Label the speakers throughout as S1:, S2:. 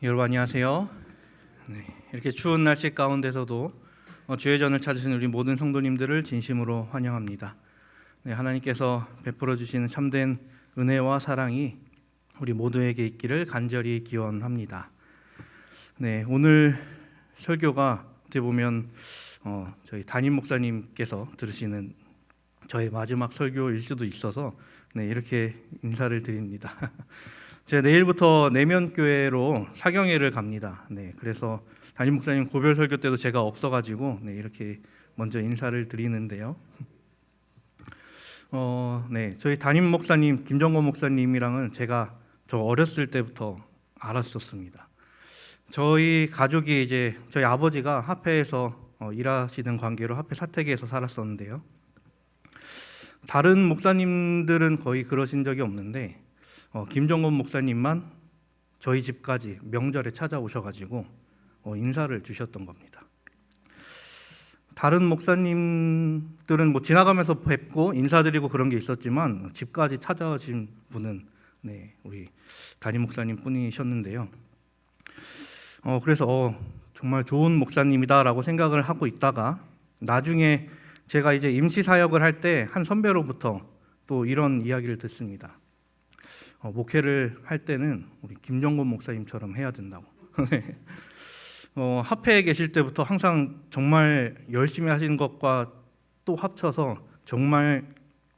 S1: 여러분 안녕하세요. 이렇게 추운 날씨 가운데서도 주의 전을 찾으신 우리 모든 성도님들을 진심으로 환영합니다. 하나님께서 베풀어 주시는 참된 은혜와 사랑이 우리 모두에게 있기를 간절히 기원합니다. 오늘 설교가 어떻게 보면 저희 담임 목사님께서 들으시는 저의 마지막 설교일 수도 있어서 이렇게 인사를 드립니다. 제가 내일부터 내면교회로 사경회를 갑니다. 그래서 담임 목사님 고별 설교 때도 제가 없어가지고 이렇게 먼저 인사를 드리는데요. 저희 담임 목사님 김정건 목사님이랑은 제가 저 어렸을 때부터 알았었습니다. 저희 가족이 이제 저희 아버지가 화폐에서 일하시는 관계로 화폐 사택에서 살았었는데요. 다른 목사님들은 거의 그러신 적이 없는데 김정건 목사님만 저희 집까지 명절에 찾아오셔가지고 인사를 주셨던 겁니다. 다른 목사님들은 뭐 지나가면서 뵙고 인사드리고 그런 게 있었지만 집까지 찾아오신 분은 우리 담임 목사님 뿐이셨는데요. 그래서 정말 좋은 목사님이다라고 생각을 하고 있다가 나중에 제가 이제 임시 사역을 할 때 한 선배로부터 또 이런 이야기를 듣습니다. 목회를 할 때는 우리 김정건 목사님처럼 해야 된다고. 합회에 계실 때부터 항상 정말 열심히 하시는 것과 또 합쳐서 정말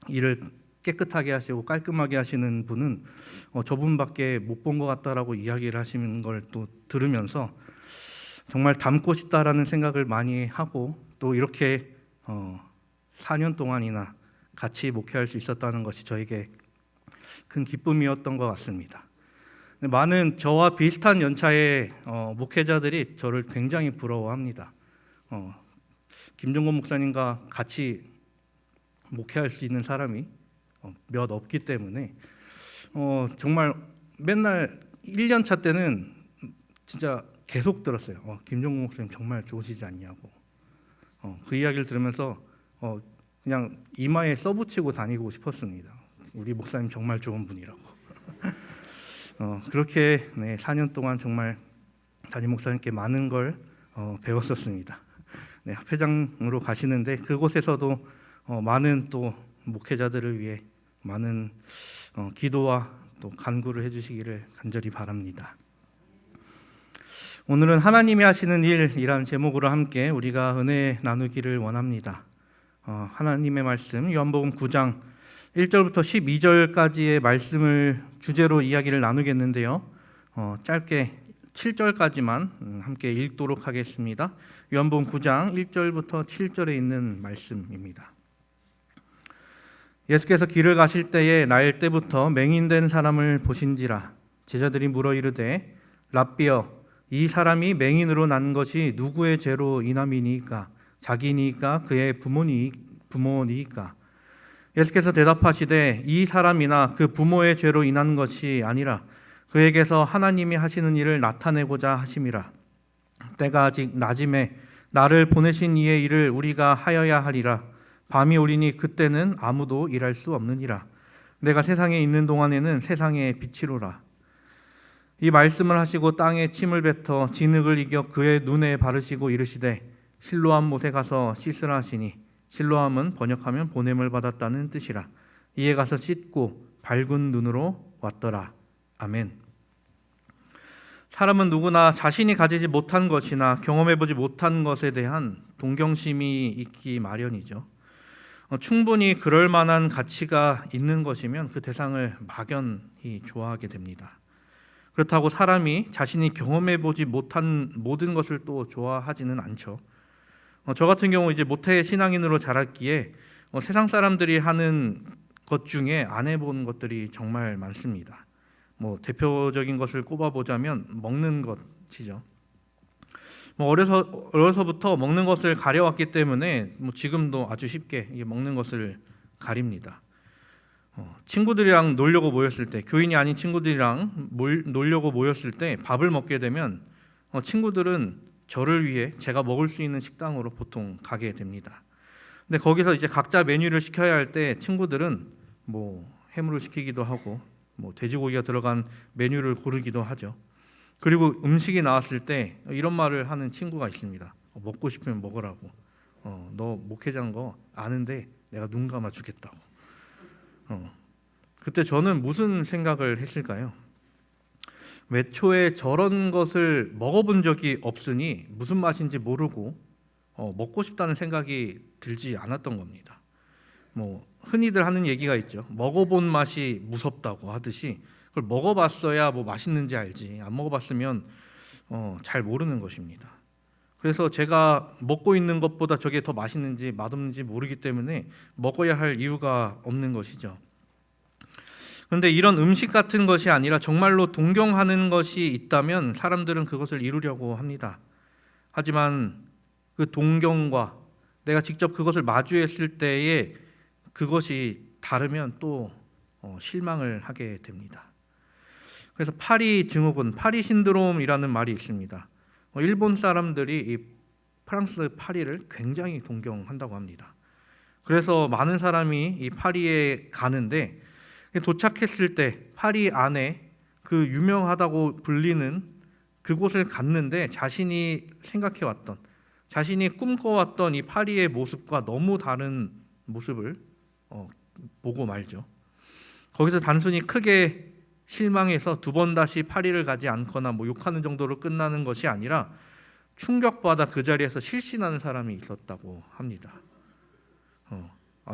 S1: 일을 깨끗하게 하시고 깔끔하게 하시는 분은 저분밖에 못 본 것 같다라고 이야기를 하시는 걸 또 들으면서 정말 닮고 싶다라는 생각을 많이 하고 또 이렇게 4년 동안이나 같이 목회할 수 있었다는 것이 저에게 큰 기쁨이었던 것 같습니다. 많은 저와 비슷한 연차의 목회자들이 저를 굉장히 부러워합니다. 김정건 목사님과 같이 목회할 수 있는 사람이 몇 없기 때문에 정말 맨날 1년차 때는 진짜 계속 들었어요. 김정건 목사님 정말 좋으시지 않냐고. 그 이야기를 들으면서 그냥 이마에 써붙이고 다니고 싶었습니다. 우리 목사님 정말 좋은 분이라고. 그렇게 4년 동안 정말 담임 목사님께 많은 걸 배웠었습니다. 합회장으로 가시는데 그곳에서도 많은 또 목회자들을 위해 많은 기도와 또 간구를 해주시기를 간절히 바랍니다. 오늘은 하나님이 하시는 일이라는 제목으로 함께 우리가 은혜 나누기를 원합니다. 하나님의 말씀 요한복음 9장 1절부터 12절까지의 말씀을 주제로 이야기를 나누겠는데요. 짧게 7절까지만 함께 읽도록 하겠습니다. 요한복음 9장 1절부터 7절에 있는 말씀입니다. 예수께서 길을 가실 때에 나일 때부터 맹인된 사람을 보신지라. 제자들이 물어 이르되 랍비여 이 사람이 맹인으로 난 것이 누구의 죄로 인함이니까 자기니까 그의 부모니까. 예수께서 대답하시되 이 사람이나 그 부모의 죄로 인한 것이 아니라 그에게서 하나님이 하시는 일을 나타내고자 하심이라. 때가 아직 낮음에 나를 보내신 이의 일을 우리가 하여야 하리라. 밤이 오리니 그때는 아무도 일할 수 없느니라. 내가 세상에 있는 동안에는 세상의 빛이로라. 이 말씀을 하시고 땅에 침을 뱉어 진흙을 이겨 그의 눈에 바르시고 이르시되 실로암 못에 가서 씻으라 하시니 실로암은 번역하면 보냄을 받았다는 뜻이라. 이에 가서 씻고 밝은 눈으로 왔더라. 아멘. 사람은 누구나 자신이 가지지 못한 것이나 경험해보지 못한 것에 대한 동경심이 있기 마련이죠. 충분히 그럴 만한 가치가 있는 것이면 그 대상을 막연히 좋아하게 됩니다. 그렇다고 사람이 자신이 경험해보지 못한 모든 것을 또 좋아하지는 않죠. 저 같은 경우 이제 모태 신앙인으로 자랐기에 세상 사람들이 하는 것 중에 안 해본 것들이 정말 많습니다. 대표적인 것을 꼽아보자면 먹는 것이죠. 어려서부터 먹는 것을 가려왔기 때문에 지금도 아주 쉽게 먹는 것을 가립니다. 친구들이랑 놀려고 모였을 때, 교인이 아닌 친구들이랑 놀려고 모였을 때 밥을 먹게 되면 친구들은 저를 위해 제가 먹을 수 있는 식당으로 보통 가게 됩니다. 근데 거기서 이제 각자 메뉴를 시켜야 할 때 친구들은 해물을 시키기도 하고 돼지고기가 들어간 메뉴를 고르기도 하죠. 그리고 음식이 나왔을 때 이런 말을 하는 친구가 있습니다. 먹고 싶으면 먹으라고. 너 목회자인 거 아는데 내가 눈 감아 주겠다고. 그때 저는 무슨 생각을 했을까요? 애초에 저런 것을 먹어본 적이 없으니 무슨 맛인지 모르고 먹고 싶다는 생각이 들지 않았던 겁니다. 뭐 흔히들 하는 얘기가 있죠. 먹어본 맛이 무섭다고 하듯이 그걸 먹어봤어야 뭐 맛있는지 알지. 안 먹어봤으면 잘 모르는 것입니다. 그래서 제가 먹고 있는 것보다 저게 더 맛있는지 맛없는지 모르기 때문에 먹어야 할 이유가 없는 것이죠. 그런데 이런 음식 같은 것이 아니라 정말로 동경하는 것이 있다면 사람들은 그것을 이루려고 합니다. 하지만 그 동경과 내가 직접 그것을 마주했을 때에 그것이 다르면 또 실망을 하게 됩니다. 그래서 파리 증후군, 파리 신드롬이라는 말이 있습니다. 일본 사람들이 이 프랑스 파리를 굉장히 동경한다고 합니다. 그래서 많은 사람이 이 파리에 가는데 도착했을 때 파리 안에 그 유명하다고 불리는 그곳을 갔는데 자신이 생각해왔던, 자신이 꿈꿔왔던 이 파리의 모습과 너무 다른 모습을 보고 말죠. 거기서 단순히 크게 실망해서 두 번 다시 파리를 가지 않거나 뭐 욕하는 정도로 끝나는 것이 아니라 충격받아 그 자리에서 실신하는 사람이 있었다고 합니다.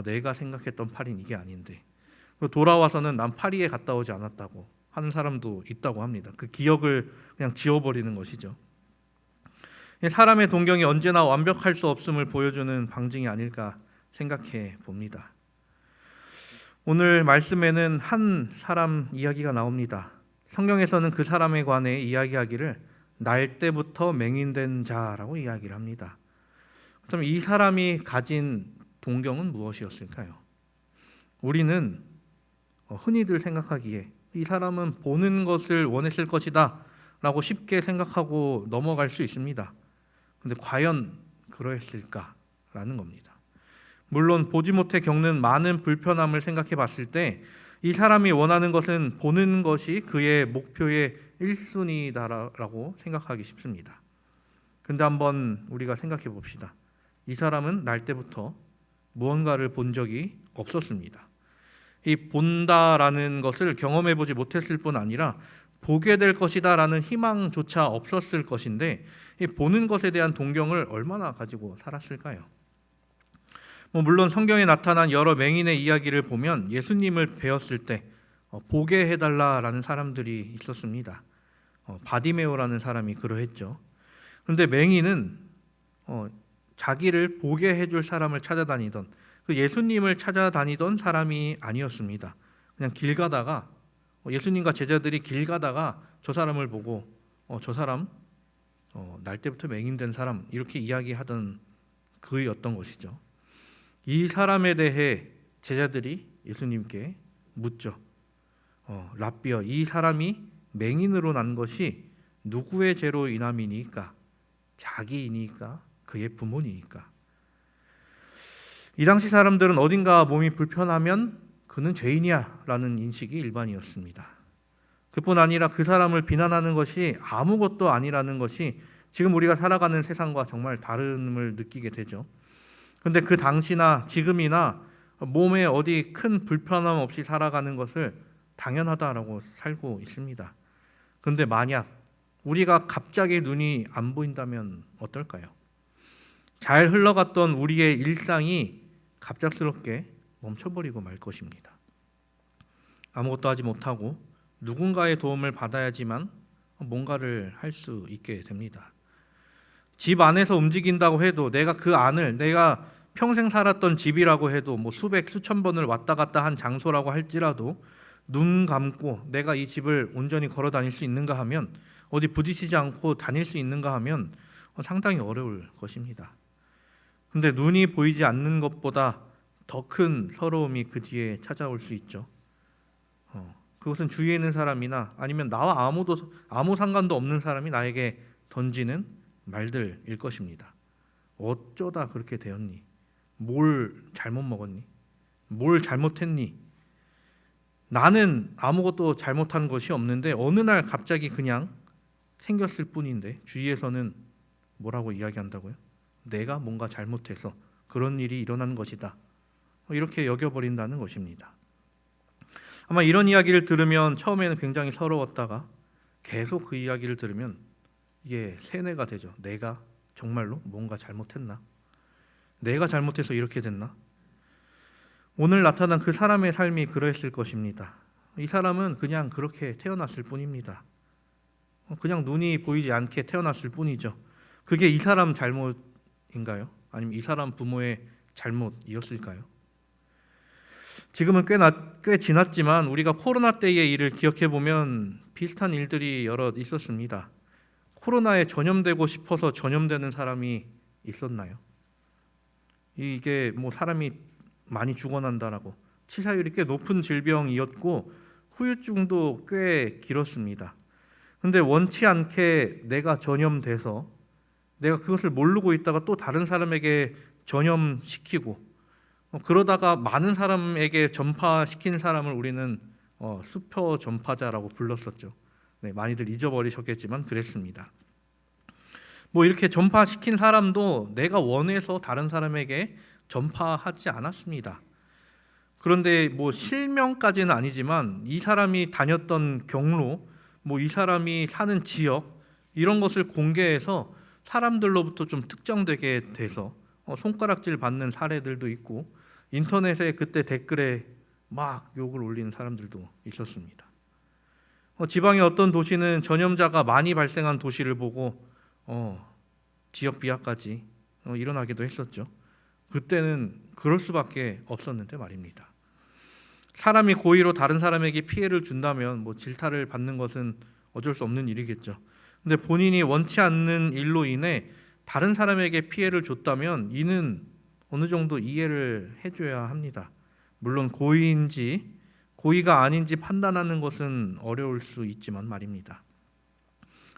S1: 내가 생각했던 파리는 이게 아닌데. 돌아와서는 난 파리에 갔다 오지 않았다고 하는 사람도 있다고 합니다. 그 기억을 그냥 지워버리는 것이죠. 사람의 동경이 언제나 완벽할 수 없음을 보여주는 방증이 아닐까 생각해 봅니다. 오늘 말씀에는 한 사람 이야기가 나옵니다. 성경에서는 그 사람에 관해 이야기하기를 날 때부터 맹인된 자라고 이야기를 합니다. 그럼 이 사람이 가진 동경은 무엇이었을까요? 우리는 흔히들 생각하기에 이 사람은 보는 것을 원했을 것이다 라고 쉽게 생각하고 넘어갈 수 있습니다. 그런데 과연 그러했을까라는 겁니다. 물론 보지 못해 겪는 많은 불편함을 생각해 봤을 때 이 사람이 원하는 것은 보는 것이 그의 목표의 1순위다라고 생각하기 쉽습니다. 그런데 한번 우리가 생각해 봅시다. 이 사람은 날 때부터 무언가를 본 적이 없었습니다. 이 본다라는 것을 경험해 보지 못했을 뿐 아니라 보게 될 것이다라는 희망조차 없었을 것인데 이 보는 것에 대한 동경을 얼마나 가지고 살았을까요? 물론 성경에 나타난 여러 맹인의 이야기를 보면 예수님을 배웠을 때 보게 해달라라는 사람들이 있었습니다. 바디메오라는 사람이 그러했죠. 그런데 맹인은 자기를 보게 해줄 사람을 찾아다니던 그 예수님을 찾아다니던 사람이 아니었습니다. 그냥 길 가다가 예수님과 제자들이 길 가다가 저 사람을 보고 저 사람 날 때부터 맹인된 사람 이렇게 이야기하던 그였던 것이죠. 이 사람에 대해 제자들이 예수님께 묻죠. 랍비여, 이 사람이 맹인으로 난 것이 누구의 죄로 인함이니까? 자기이니까? 그의 부모니까? 이 당시 사람들은 어딘가 몸이 불편하면 그는 죄인이야 라는 인식이 일반이었습니다. 그뿐 아니라 그 사람을 비난하는 것이 아무것도 아니라는 것이 지금 우리가 살아가는 세상과 정말 다름을 느끼게 되죠. 그런데 그 당시나 지금이나 몸에 어디 큰 불편함 없이 살아가는 것을 당연하다라고 살고 있습니다. 그런데 만약 우리가 갑자기 눈이 안 보인다면 어떨까요? 잘 흘러갔던 우리의 일상이 갑작스럽게 멈춰버리고 말 것입니다. 아무것도 하지 못하고 누군가의 도움을 받아야지만 뭔가를 할 수 있게 됩니다. 집 안에서 움직인다고 해도 내가 그 안을 내가 평생 살았던 집이라고 해도 수백 수천 번을 왔다 갔다 한 장소라고 할지라도 눈 감고 내가 이 집을 온전히 걸어 다닐 수 있는가 하면 어디 부딪히지 않고 다닐 수 있는가 하면 상당히 어려울 것입니다. 그런데 눈이 보이지 않는 것보다 더 큰 서러움이 그 뒤에 찾아올 수 있죠. 그것은 주위에 있는 사람이나 아니면 나와 아무 상관도 없는 사람이 나에게 던지는 말들일 것입니다. 어쩌다 그렇게 되었니? 뭘 잘못 먹었니? 뭘 잘못했니? 나는 아무것도 잘못한 것이 없는데 어느 날 갑자기 그냥 생겼을 뿐인데 주위에서는 뭐라고 이야기한다고요? 내가 뭔가 잘못해서 그런 일이 일어난 것이다. 이렇게 여겨버린다는 것입니다. 아마 이런 이야기를 들으면 처음에는 굉장히 서러웠다가 계속 그 이야기를 들으면 이게 세뇌가 되죠. 내가 정말로 뭔가 잘못했나? 내가 잘못해서 이렇게 됐나? 오늘 나타난 그 사람의 삶이 그랬을 것입니다. 이 사람은 그냥 그렇게 태어났을 뿐입니다. 그냥 눈이 보이지 않게 태어났을 뿐이죠. 그게 이 사람 잘못인가요? 아니면 이 사람 부모의 잘못이었을까요? 지금은 꽤 지났지만 우리가 코로나 때의 일을 기억해 보면 비슷한 일들이 여럿 있었습니다. 코로나에 전염되고 싶어서 전염되는 사람이 있었나요? 이게 뭐 사람이 많이 죽어난다라고, 치사율이 꽤 높은 질병이었고 후유증도 꽤 길었습니다. 근데 원치 않게 내가 전염돼서 내가 그것을 모르고 있다가 또 다른 사람에게 전염시키고 그러다가 많은 사람에게 전파시킨 사람을 우리는 수표 전파자라고 불렀었죠. 네, 많이들 잊어버리셨겠지만 그랬습니다. 뭐 이렇게 전파시킨 사람도 내가 원해서 다른 사람에게 전파하지 않았습니다. 그런데 뭐 실명까지는 아니지만 이 사람이 다녔던 경로, 뭐 이 사람이 사는 지역 이런 것을 공개해서 사람들로부터 좀 특정되게 돼서 손가락질 받는 사례들도 있고 인터넷에 그때 댓글에 막 욕을 올리는 사람들도 있었습니다. 지방의 어떤 도시는 전염자가 많이 발생한 도시를 보고 지역 비하까지 일어나기도 했었죠. 그때는 그럴 수밖에 없었는데 말입니다. 사람이 고의로 다른 사람에게 피해를 준다면 뭐 질타를 받는 것은 어쩔 수 없는 일이겠죠. 근데 본인이 원치 않는 일로 인해 다른 사람에게 피해를 줬다면 이는 어느 정도 이해를 해줘야 합니다. 물론 고의인지 고의가 아닌지 판단하는 것은 어려울 수 있지만 말입니다.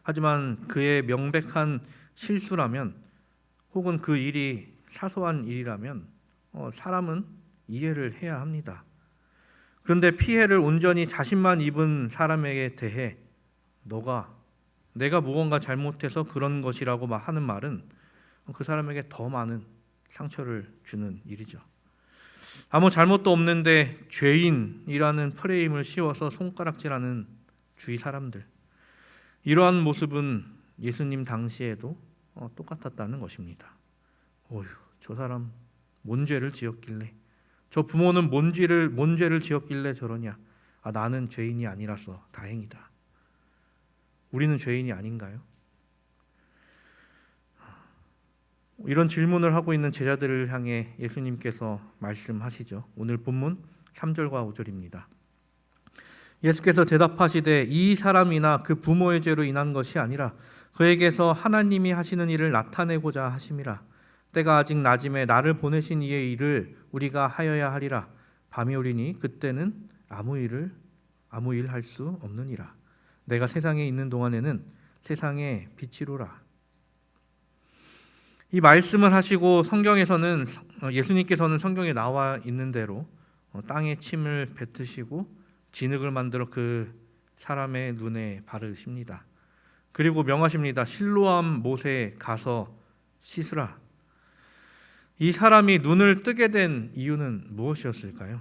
S1: 하지만 그의 명백한 실수라면 혹은 그 일이 사소한 일이라면 사람은 이해를 해야 합니다. 그런데 피해를 온전히 자신만 입은 사람에게 대해 내가 무언가 잘못해서 그런 것이라고 하는 말은 그 사람에게 더 많은 상처를 주는 일이죠. 아무 잘못도 없는데 죄인이라는 프레임을 씌워서 손가락질하는 주위 사람들, 이러한 모습은 예수님 당시에도 똑같았다는 것입니다. 어휴, 저 사람 뭔 죄를 지었길래, 저 부모는 뭔 죄를 지었길래 저러냐. 나는 죄인이 아니라서 다행이다. 우리는 죄인이 아닌가요? 이런 질문을 하고 있는 제자들을 향해 예수님께서 말씀하시죠. 오늘 본문 3절과 5절입니다. 예수께서 대답하시되 이 사람이나 그 부모의 죄로 인한 것이 아니라 그에게서 하나님이 하시는 일을 나타내고자 하심이라. 때가 아직 낮음에 나를 보내신 이의 일을 우리가 하여야 하리라. 밤이 오리니 그때는 아무 일 할 수 없느니라. 내가 세상에 있는 동안에는 세상의 빛이로라. 이 말씀을 하시고 성경에서는 예수님께서는 성경에 나와 있는 대로 땅에 침을 뱉으시고 진흙을 만들어 그 사람의 눈에 바르십니다. 그리고 명하십니다. 실로암 못에 가서 씻으라. 이 사람이 눈을 뜨게 된 이유는 무엇이었을까요?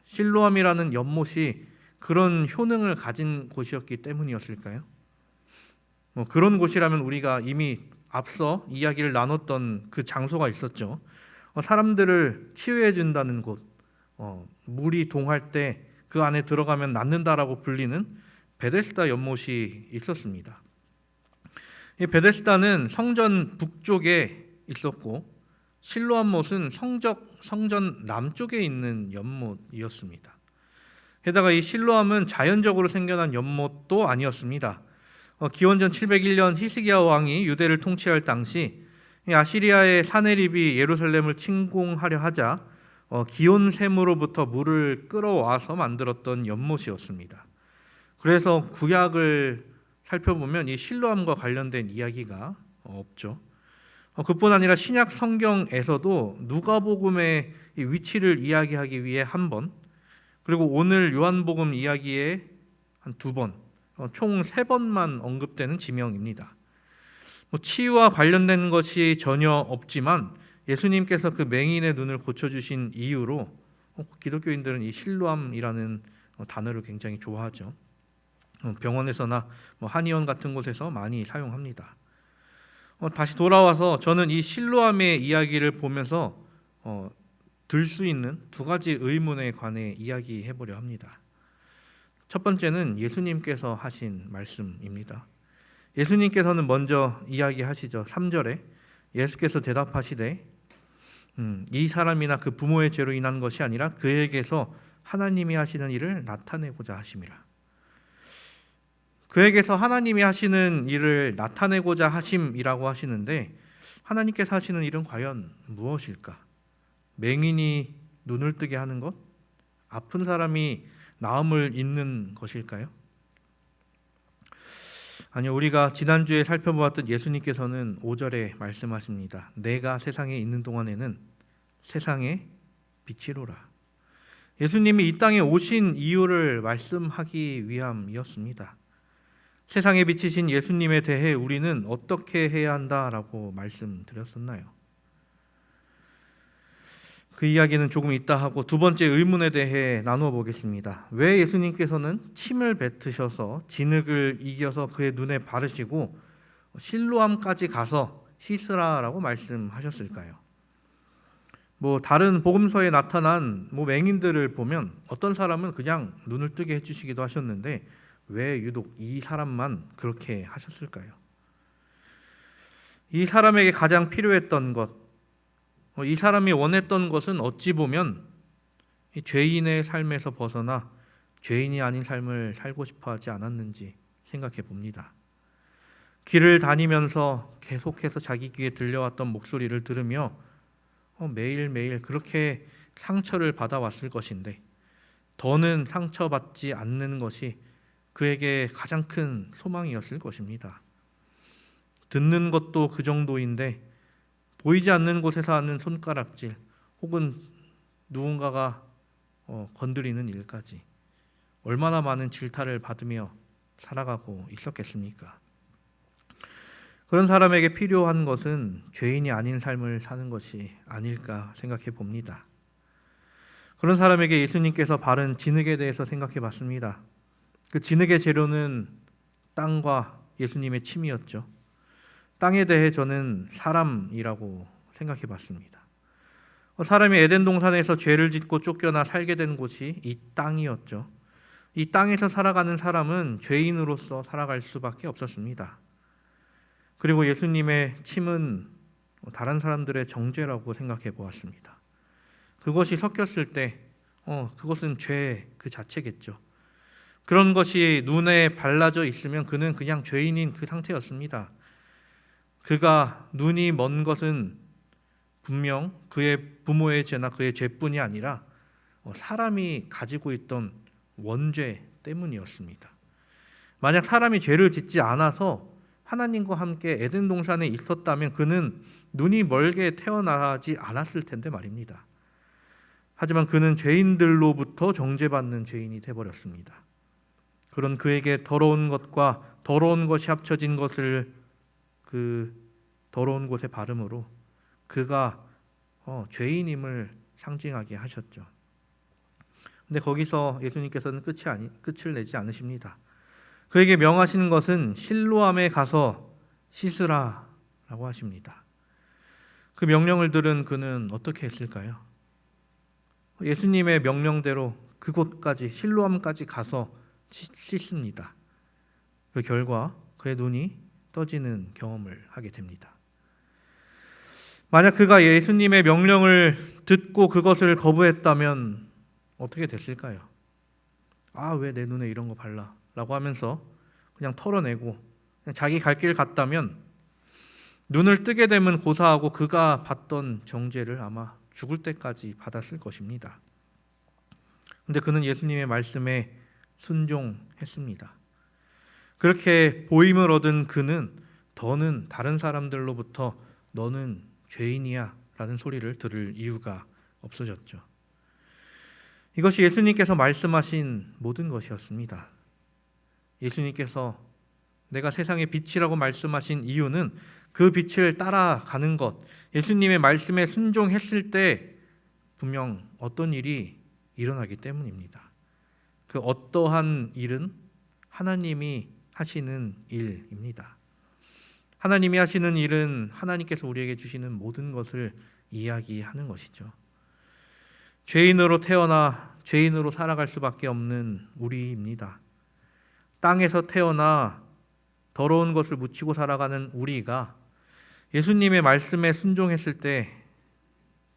S1: 실로암이라는 연못이 그런 효능을 가진 곳이었기 때문이었을까요? 그런 곳이라면 우리가 이미 앞서 이야기를 나눴던 그 장소가 있었죠. 사람들을 치유해 준다는 곳, 물이 동할 때 그 안에 들어가면 낫는다라고 불리는 베데스다 연못이 있었습니다. 이 베데스다는 성전 북쪽에 있었고 실로암 못은 성전 남쪽에 있는 연못이었습니다. 게다가 이 실로암은 자연적으로 생겨난 연못도 아니었습니다. 기원전 701년 히스기야 왕이 유대를 통치할 당시 아시리아의 사네립이 예루살렘을 침공하려 하자 기온샘으로부터 물을 끌어와서 만들었던 연못이었습니다. 그래서 구약을 살펴보면 이 실로암과 관련된 이야기가 없죠. 그뿐 아니라 신약 성경에서도 누가복음의 위치를 이야기하기 위해 한 번, 그리고 오늘 요한복음 이야기에 한 두 번,
S2: 총 3번만 언급되는 지명입니다. 치유와 관련된 것이 전혀 없지만 예수님께서 그 맹인의 눈을 고쳐주신 이유로 기독교인들은 이 실로암이라는 단어를 굉장히 좋아하죠. 병원에서나 한의원 같은 곳에서 많이 사용합니다. 다시 돌아와서 저는 이 실로암의 이야기를 보면서 들 수 있는 2가지 의문에 관해 이야기해 보려 합니다. 첫 번째는 예수님께서 하신 말씀입니다. 예수님께서는 먼저 이야기하시죠. 3절에 예수께서 대답하시되 이 사람이나 그 부모의 죄로 인한 것이 아니라 그에게서 하나님이 하시는 일을 나타내고자 하심이라. 그에게서 하나님이 하시는 일을 나타내고자 하심이라고 하시는데 하나님께서 하시는 일은 과연 무엇일까? 맹인이 눈을 뜨게 하는 것? 아픈 사람이 나음을 잇는 것일까요? 아니요, 우리가 지난주에 살펴보았던 예수님께서는 5절에 말씀하십니다. 내가 세상에 있는 동안에는 세상의 빛이로라. 예수님이 이 땅에 오신 이유를 말씀하기 위함이었습니다. 세상에 비치신 예수님에 대해 우리는 어떻게 해야 한다라고 말씀드렸었나요? 그 이야기는 조금 이따 하고 2번째 의문에 대해 나누어 보겠습니다. 왜 예수님께서는 침을 뱉으셔서 진흙을 이겨서 그의 눈에 바르시고 실로암까지 가서 씻으라라고 말씀하셨을까요? 다른 복음서에 나타난 맹인들을 보면 어떤 사람은 그냥 눈을 뜨게 해주시기도 하셨는데 왜 유독 이 사람만 그렇게 하셨을까요? 이 사람에게 가장 필요했던 것, 이 사람이 원했던 것은 어찌 보면 이 죄인의 삶에서 벗어나 죄인이 아닌 삶을 살고 싶어 하지 않았는지 생각해 봅니다. 길을 다니면서 계속해서 자기 귀에 들려왔던 목소리를 들으며 매일매일 그렇게 상처를 받아왔을 것인데 더는 상처받지 않는 것이 그에게 가장 큰 소망이었을 것입니다. 듣는 것도 그 정도인데 보이지 않는 곳에서 하는 손가락질 혹은 누군가가 건드리는 일까지 얼마나 많은 질타를 받으며 살아가고 있었겠습니까? 그런 사람에게 필요한 것은 죄인이 아닌 삶을 사는 것이 아닐까 생각해 봅니다. 그런 사람에게 예수님께서 바른 진흙에 대해서 생각해 봤습니다. 그 진흙의 재료는 땅과 예수님의 침이었죠. 땅에 대해 저는 사람이라고 생각해 봤습니다. 사람이 에덴 동산에서 죄를 짓고 쫓겨나 살게 된 곳이 이 땅이었죠. 이 땅에서 살아가는 사람은 죄인으로서 살아갈 수밖에 없었습니다. 그리고 예수님의 침은 다른 사람들의 정죄라고 생각해 보았습니다. 그것이 섞였을 때 그것은 죄 그 자체겠죠. 그런 것이 눈에 발라져 있으면 그는 그냥 죄인인 그 상태였습니다. 그가 눈이 먼 것은 분명 그의 부모의 죄나 그의 죄뿐이 아니라 사람이 가지고 있던 원죄 때문이었습니다. 만약 사람이 죄를 짓지 않아서 하나님과 함께 에덴 동산에 있었다면 그는 눈이 멀게 태어나지 않았을 텐데 말입니다. 하지만 그는 죄인들로부터 정죄받는 죄인이 되어버렸습니다. 그런 그에게 더러운 것과 더러운 것이 합쳐진 것을 그 더러운 곳에 바름으로 그가 죄인임을 상징하게 하셨죠. 근데 거기서 예수님께서는 끝을 내지 않으십니다. 그에게 명하시는 것은 실로암에 가서 씻으라라고 하십니다. 그 명령을 들은 그는 어떻게 했을까요? 예수님의 명령대로 그곳까지 실로암까지 가서 씻습니다. 그 결과 그의 눈이 떠지는 경험을 하게 됩니다. 만약 그가 예수님의 명령을 듣고 그것을 거부했다면 어떻게 됐을까요? 왜 내 눈에 이런 거 발라? 라고 하면서 그냥 털어내고 그냥 자기 갈 길 갔다면 눈을 뜨게 되면 고사하고 그가 받던 정죄를 아마 죽을 때까지 받았을 것입니다. 그런데 그는 예수님의 말씀에 순종했습니다. 그렇게 보임을 얻은 그는 더는 다른 사람들로부터 너는 죄인이야 라는 소리를 들을 이유가 없어졌죠. 이것이 예수님께서 말씀하신 모든 것이었습니다. 예수님께서 내가 세상의 빛이라고 말씀하신 이유는 그 빛을 따라가는 것, 예수님의 말씀에 순종했을 때 분명 어떤 일이 일어나기 때문입니다. 그 어떠한 일은 하나님이 하시는 일입니다. 하나님이 하시는 일은 하나님께서 우리에게 주시는 모든 것을 이야기하는 것이죠. 죄인으로 태어나 죄인으로 살아갈 수밖에 없는 우리입니다. 땅에서 태어나 더러운 것을 묻히고 살아가는 우리가 예수님의 말씀에 순종했을 때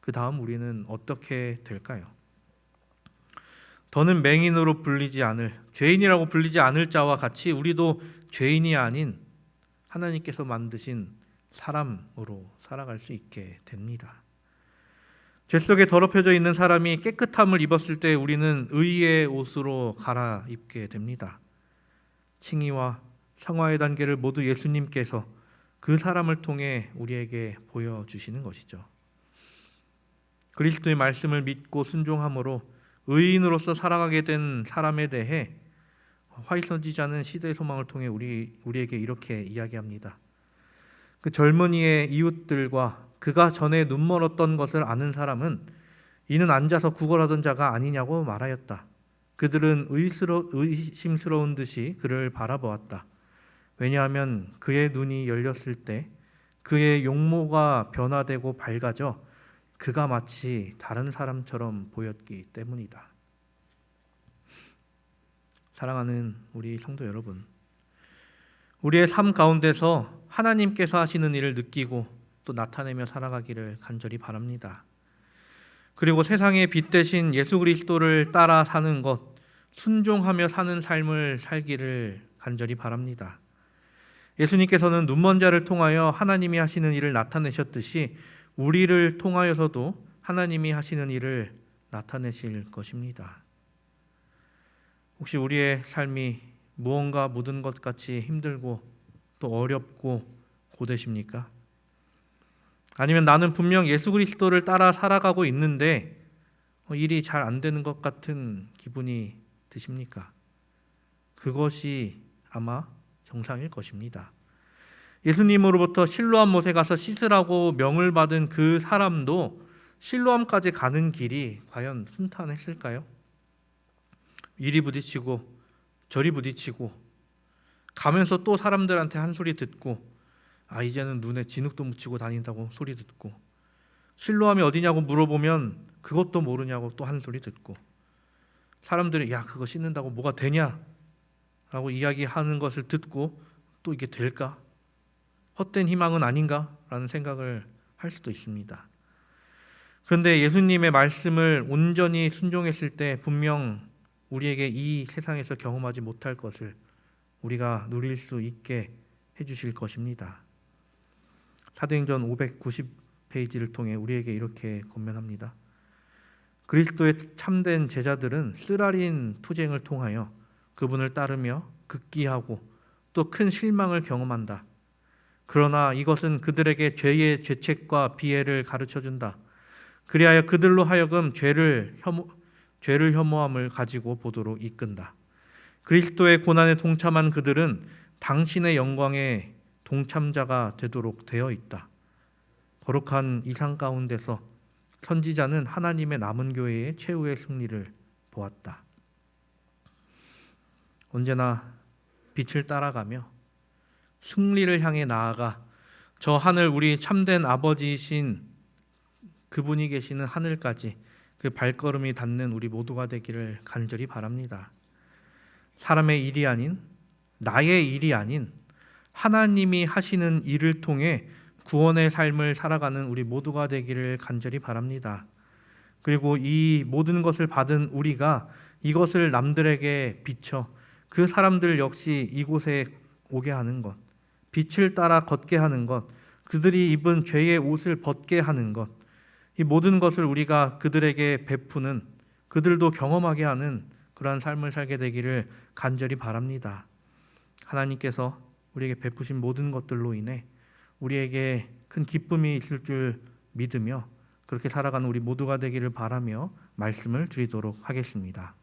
S2: 그 다음 우리는 어떻게 될까요? 더는 맹인으로 불리지 않을, 죄인이라고 불리지 않을 자와 같이 우리도 죄인이 아닌 하나님께서 만드신 사람으로 살아갈 수 있게 됩니다. 죄 속에 더럽혀져 있는 사람이 깨끗함을 입었을 때 우리는 의의 옷으로 갈아입게 됩니다. 칭의와 상화의 단계를 모두 예수님께서 그 사람을 통해 우리에게 보여주시는 것이죠. 그리스도의 말씀을 믿고 순종함으로 의인으로서 살아가게 된 사람에 대해 화이트 선지자는 시대의 소망을 통해 우리에게 이렇게 이야기합니다. 그 젊은이의 이웃들과 그가 전에 눈멀었던 것을 아는 사람은 이는 앉아서 구걸하던 자가 아니냐고 말하였다. 그들은 의심스러운 듯이 그를 바라보았다. 왜냐하면 그의 눈이 열렸을 때 그의 용모가 변화되고 밝아져 그가 마치 다른 사람처럼 보였기 때문이다. 사랑하는 우리 성도 여러분, 우리의 삶 가운데서 하나님께서 하시는 일을 느끼고 또 나타내며 살아가기를 간절히 바랍니다. 그리고 세상의 빛 대신 예수 그리스도를 따라 사는 것, 순종하며 사는 삶을 살기를 간절히 바랍니다. 예수님께서는 눈먼 자를 통하여 하나님이 하시는 일을 나타내셨듯이 우리를 통하여서도 하나님이 하시는 일을 나타내실 것입니다. 혹시 우리의 삶이 무언가 묻은 것 같이 힘들고 또 어렵고 고되십니까? 아니면 나는 분명 예수 그리스도를 따라 살아가고 있는데 일이 잘 안 되는 것 같은 기분이 드십니까? 그것이 아마 정상일 것입니다. 예수님으로부터 실로암 못에 가서 씻으라고 명을 받은 그 사람도 실로암까지 가는 길이 과연 순탄했을까요? 이리 부딪히고 저리 부딪히고 가면서 또 사람들한테 한 소리 듣고 이제는 눈에 진흙도 묻히고 다닌다고 소리 듣고 실로암이 어디냐고 물어보면 그것도 모르냐고 또 한 소리 듣고 사람들이 야 그거 씻는다고 뭐가 되냐 라고 이야기하는 것을 듣고 또 이게 될까? 헛된 희망은 아닌가? 라는 생각을 할 수도 있습니다. 그런데 예수님의 말씀을 온전히 순종했을 때 분명 우리에게 이 세상에서 경험하지 못할 것을 우리가 누릴 수 있게 해주실 것입니다. 사도행전 590페이지를 통해 우리에게 이렇게 권면합니다. 그리스도의 참된 제자들은 쓰라린 투쟁을 통하여 그분을 따르며 극기하고 또 큰 실망을 경험한다. 그러나 이것은 그들에게 죄의 죄책과 비애를 가르쳐준다. 그리하여 그들로 하여금 죄를 혐오함을 가지고 보도록 이끈다. 그리스도의 고난에 동참한 그들은 당신의 영광의 동참자가 되도록 되어 있다. 거룩한 이 상 가운데서 선지자는 하나님의 남은 교회의 최후의 승리를 보았다. 언제나 빛을 따라가며 승리를 향해 나아가 저 하늘 우리 참된 아버지이신 그분이 계시는 하늘까지 그 발걸음이 닿는 우리 모두가 되기를 간절히 바랍니다. 사람의 일이 아닌 나의 일이 아닌 하나님이 하시는 일을 통해 구원의 삶을 살아가는 우리 모두가 되기를 간절히 바랍니다. 그리고 이 모든 것을 받은 우리가 이것을 남들에게 비춰 그 사람들 역시 이곳에 오게 하는 것, 빛을 따라 걷게 하는 것, 그들이 입은 죄의 옷을 벗게 하는 것, 이 모든 것을 우리가 그들에게 베푸는, 그들도 경험하게 하는 그러한 삶을 살게 되기를 간절히 바랍니다. 하나님께서 우리에게 베푸신 모든 것들로 인해 우리에게 큰 기쁨이 있을 줄 믿으며 그렇게 살아가는 우리 모두가 되기를 바라며 말씀을 드리도록 하겠습니다.